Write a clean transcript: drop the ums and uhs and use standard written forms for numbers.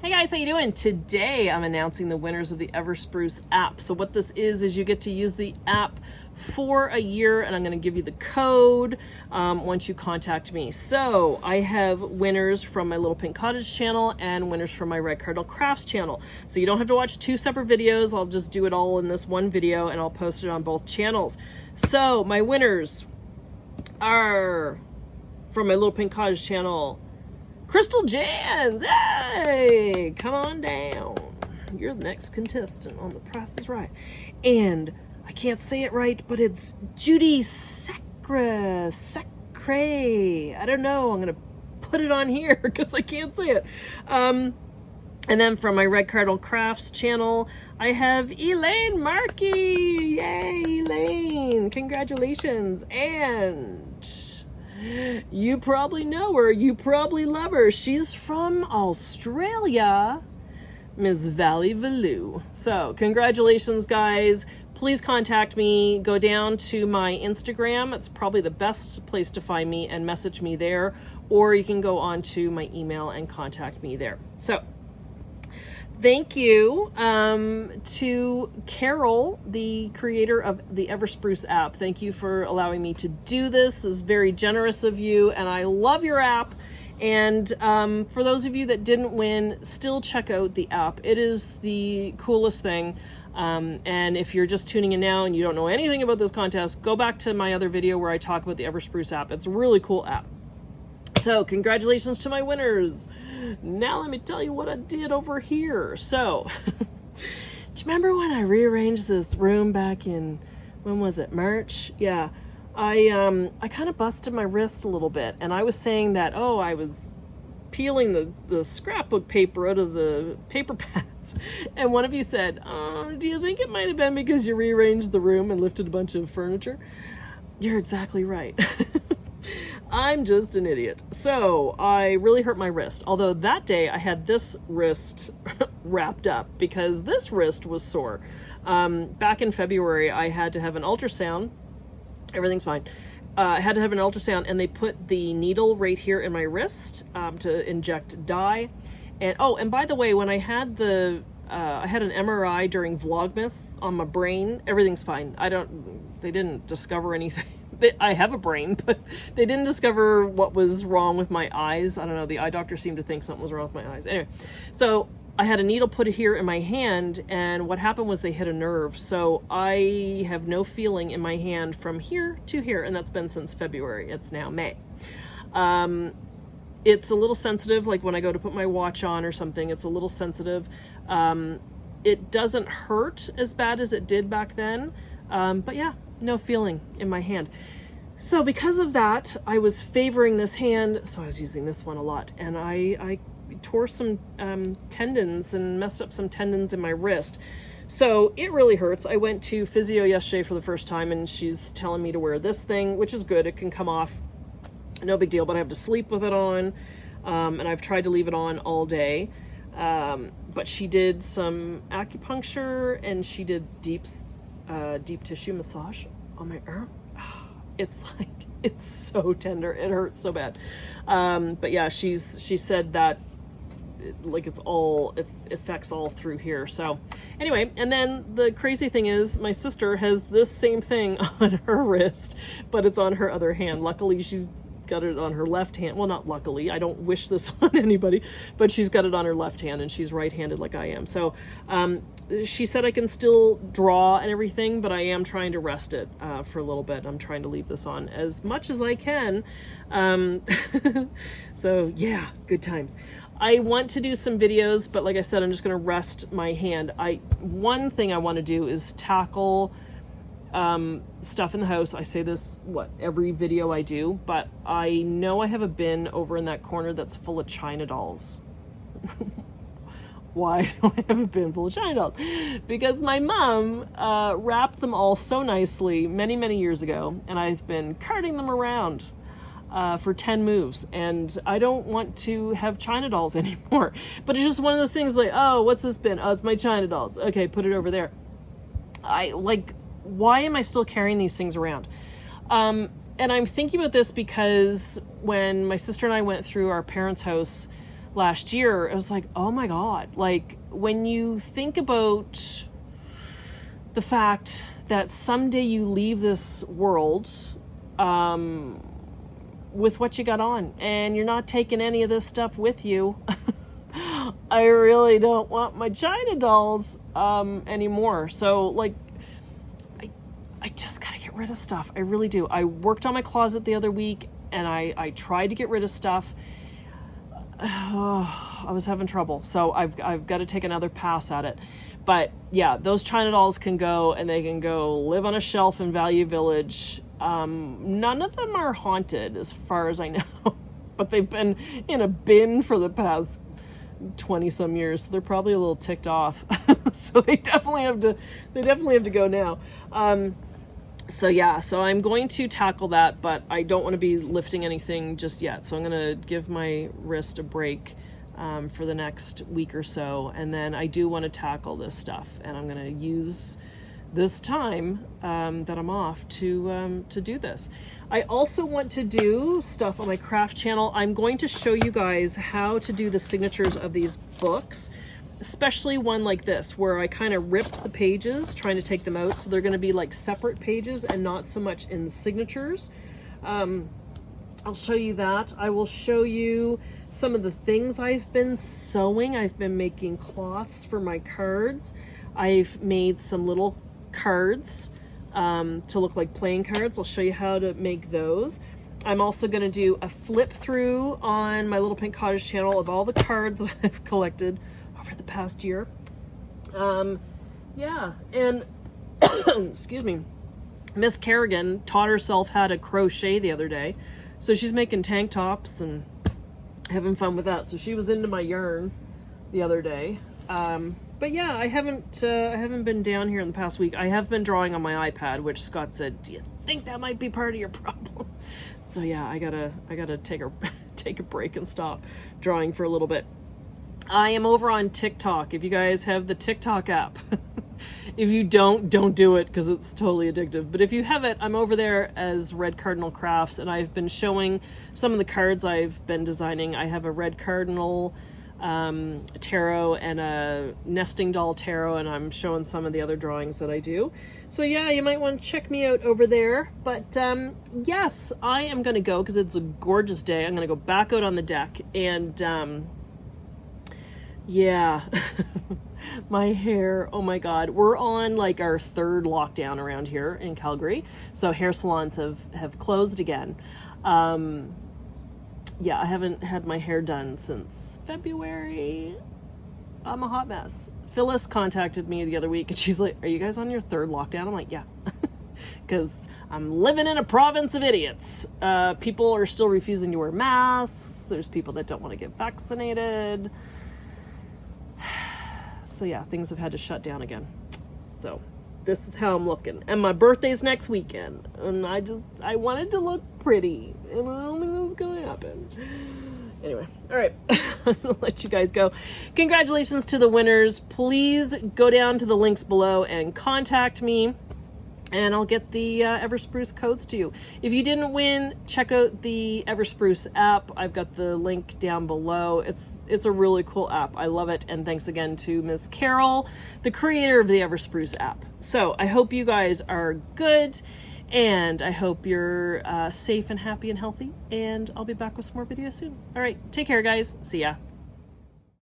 Hey guys, how you doing? Today I'm announcing the winners of the Everspruce app. So what this is you get to use the app for a year, and I'm going to give you the code once you contact me. So I have winners from my Little Pink Cottage channel and winners from my Red Cardinal Crafts channel. So you don't have to watch two separate videos. I'll just do it all in this one video and I'll post it on both channels. So my winners are from my Little Pink Cottage channel, Crystal Jans. Hey, come on down. You're the next contestant on The Price is Right. And I can't say it right, but it's Judy Sacre. I don't know. I'm going to put it on here because I can't say it. And then from my Red Cardinal Crafts channel, I have Elaine Markey. Yay, Elaine. Congratulations. And you probably know her. You probably love her. She's from Australia, Miss Valley Valoo. So congratulations, guys. Please contact me. Go down to my Instagram. It's probably the best place to find me, and message me there. Or you can go on to my email and contact me there. So thank you to Carol, the creator of the Everspruce app. Thank you for allowing me to do this. This is very generous of you, and I love your app. And for those of you that didn't win, still check out the app. It is the coolest thing. And if you're just tuning in now and you don't know anything about this contest, go back to my other video where I talk about the Everspruce app. It's a really cool app. So congratulations to my winners. Now let me tell you what I did over here. So, do you remember when I rearranged this room back in, when was it, March? Yeah, I kind of busted my wrist a little bit, and I was saying that, oh, I was peeling the scrapbook paper out of the paper pads, and one of you said, do you think it might have been because you rearranged the room and lifted a bunch of furniture? You're exactly right. I'm just an idiot. So I really hurt my wrist. Although that day I had this wrist wrapped up because this wrist was sore. Back in February, I had to have an ultrasound. Everything's fine. I had to have an ultrasound, and they put the needle right here in my wrist to inject dye. And oh, and by the way, when I had I had an MRI during Vlogmas on my brain. Everything's fine. They didn't discover anything. I have a brain, but they didn't discover what was wrong with my eyes. I don't know. The eye doctor seemed to think something was wrong with my eyes. Anyway, so I had a needle put here in my hand, and what happened was they hit a nerve. So I have no feeling in my hand from here to here, and that's been since February. It's now May. It's a little sensitive, like when I go to put my watch on or something, it's a little sensitive. It doesn't hurt as bad as it did back then, but yeah, no feeling in my hand. So because of that, I was favoring this hand, so I was using this one a lot, and I tore some tendons and messed up some tendons in my wrist. So it really hurts. I went to physio yesterday for the first time, and she's telling me to wear this thing, which is good. It can come off, no big deal, but I have to sleep with it on, and I've tried to leave it on all day. But she did some acupuncture, and she did deep tissue massage on my arm. It's so tender. It hurts so bad. But yeah, she said that it affects all through here. So anyway, and then the crazy thing is my sister has this same thing on her wrist, but it's on her other hand. Luckily, she's got it on her left hand. Well, not luckily, I don't wish this on anybody, but she's got it on her left hand, and she's right-handed like I am. So she said I can still draw and everything, but I am trying to rest it for a little bit. I'm trying to leave this on as much as I can. So yeah, good times. I want to do some videos, but like I said, I'm just going to rest my hand. One thing I want to do is tackle stuff in the house. I say this, every video I do, but I know I have a bin over in that corner that's full of China dolls. Why do I have a bin full of China dolls? Because my mom wrapped them all so nicely many, many years ago, and I've been carting them around for 10 moves, and I don't want to have China dolls anymore. But it's just one of those things like, oh, what's this bin? Oh, it's my China dolls. Okay, put it over there. Why am I still carrying these things around? And I'm thinking about this because when my sister and I went through our parents' house last year, it was like, oh my God. Like, when you think about the fact that someday you leave this world with what you got on, and you're not taking any of this stuff with you, I really don't want my China dolls anymore. So, like, I just gotta get rid of stuff. I really do. I worked on my closet the other week, and I tried to get rid of stuff. I was having trouble, so I've got to take another pass at it. But yeah, those China dolls can go, and they can go live on a shelf in Value Village. None of them are haunted as far as I know, but they've been in a bin for the past 20 some years, so they're probably a little ticked off. So they definitely have to go now. So yeah, so I'm going to tackle that, but I don't want to be lifting anything just yet. So I'm going to give my wrist a break for the next week or so. And then I do want to tackle this stuff, and I'm going to use this time that I'm off to do this. I also want to do stuff on my craft channel. I'm going to show you guys how to do the signatures of these books, especially one like this, where I kind of ripped the pages trying to take them out. So they're going to be like separate pages and not so much in the signatures. I'll show you that. I will show you some of the things I've been sewing. I've been making cloths for my cards. I've made some little cards to look like playing cards. I'll show you how to make those. I'm also going to do a flip through on my Little Pink Cottage channel of all the cards that I've collected over the past year. Yeah, and excuse me, Miss Kerrigan taught herself how to crochet the other day, so she's making tank tops and having fun with that. So she was into my yarn the other day. But yeah, I haven't been down here in the past week. I have been drawing on my iPad, which Scott said, "Do you think that might be part of your problem?" So yeah, I gotta take a break and stop drawing for a little bit. I am over on TikTok. If you guys have the TikTok app, if you don't do it, because it's totally addictive. But if you have it, I'm over there as Red Cardinal Crafts, and I've been showing some of the cards I've been designing. I have a Red Cardinal tarot and a nesting doll tarot, and I'm showing some of the other drawings that I do. So yeah, you might want to check me out over there. But yes, I am going to go because it's a gorgeous day. I'm going to go back out on the deck, and yeah, my hair, oh my God. We're on like our third lockdown around here in Calgary. So hair salons have closed again. Yeah, I haven't had my hair done since February. I'm a hot mess. Phyllis contacted me the other week, and she's like, "Are you guys on your third lockdown?" I'm like, "Yeah," because I'm living in a province of idiots. People are still refusing to wear masks. There's people that don't want to get vaccinated. So yeah, things have had to shut down again. So this is how I'm looking. And my birthday's next weekend, and I wanted to look pretty, and I don't think that's gonna happen. Anyway, all right, I'm gonna let you guys go. Congratulations to the winners. Please go down to the links below and contact me, and I'll get the Everspruce codes to you. If you didn't win, check out the Everspruce app. I've got the link down below. It's a really cool app. I love it. And thanks again to Ms. Carol, the creator of the Everspruce app. So I hope you guys are good, and I hope you're safe and happy and healthy. And I'll be back with some more videos soon. All right, take care, guys. See ya.